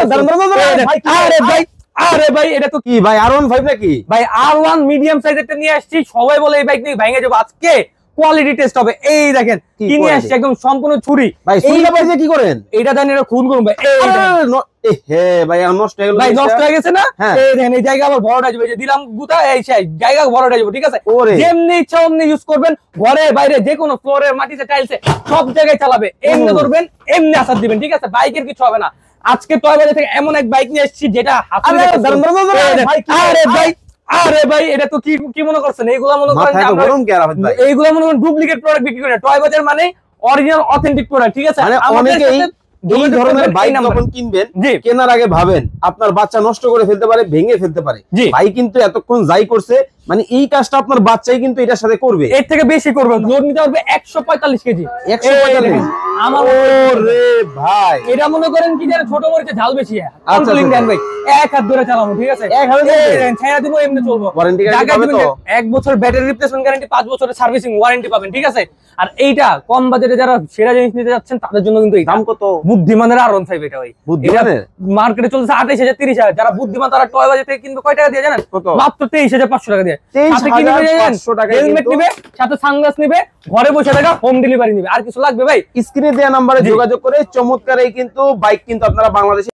আরে ভাই, আরে ভাই এটা তো কি ভাই R15 নাকি? ভাই R1 মিডিয়াম সাইজেরটা নিয়ে আসছি। সবাই বলে এই বাইক নিয়ে ভেঙে যাবো, আজকে কোয়ালিটি টেস্ট হবে। এই দেখেন কি নিয়ে আসছি, একদম সম্পূর্ণ ছুরি। ভাই ছুরিটা পাইছে কি করেন? এটা দেন, এটা খুন করুন ভাই। হে ভাই নষ্ট হয়ে গেল ভাই, নষ্ট হয়ে গেছে না? এই দেখেন এই জায়গা আবার বড়টা যাবে, যে দিলাম গুতা এই সেই জায়গা বড়টা যাবে, ঠিক আছে? যেমনি ইচ্ছা অমনি ইউজ করবেন, ঘরে বাইরে যে কোনো ফ্লোরে মাটিতে টাইলসে সব জায়গায় চালাবে। এমনি করবেন, এমনি আসার দিবেন, ঠিক আছে? বাইকের কিছু হবে না। আজকে টয় বাজার থেকে এমন এক বাইক নিয়ে এসেছি যেটা আরে ভাই, আরে ভাই এটা তো কি মনে করছেন? এইগুলা মনে করেন এইগুলা মনে করেন ডুপ্লিকেট প্রোডাক্ট বিক্রি করে। টয় বাজার মানে অরিজিনাল অথেন্টিক প্রোডাক্ট, ঠিক আছে? অনেকেই এই ধরনের বাইক যখন কিনবেন, কেনার আগে ভাবেন আপনার বাচ্চা নষ্ট করে ফেলতে পারে, ভেঙে ফেলতে পারে। ভাই কিন্তু এতক্ষণ যাই করছে, মানে এই কাজটা আপনার বাচ্চাই কিন্তু এটার সাথে করবে, এর থেকে বেশি করবে। লোড নিতে পারবে 145 কেজি। 145 আমার ওরে ভাই, এটা মনে করেন কি জানেন, ছোট মরিচে ঝাল বেশি। কন্ট্রোলিং দেন ভাই, এক হাত ধরে চালাবো, ঠিক আছে? এক হাতে দেন, ছায়া দিব, এমনি চলবো। ওয়ারেন্টি গ্যারান্টি পাবেন তো? 1 বছর ব্যাটারি রিপ্লেসমেন্ট গ্যারান্টি, 5 বছরের সার্ভিসিং ওয়ারেন্টি পাবেন, ঠিক আছে? আর এইটা কম বাজেটে যারা সেরা জিনিস নিতে যাচ্ছেন তাদের জন্য কিন্তু এই দাম কত? বুদ্ধিমানের R15 এটা ভাই। বুদ্ধিমানের মার্কেটে চলছে 28,000 30,000। যারা বুদ্ধিমান তারা টয় বাজেট থেকে কিনবে কয় টাকা দিয়ে জানেন? মাত্র 23,500 টাকা দিয়ে। সাথে কি নিবে জানেন? হেলমেট নিবে, সাথে সানগ্লাস নিবে, ঘরে বসে থাকা হোম ডেলিভারি নিবে। আর কিছু লাগবে ভাই? স্ক্রিনে দেওয়া নম্বরে যোগাযোগ করে চমৎকার এই কিন্তু বাইক কিন্তু আপনারা বাংলাদেশে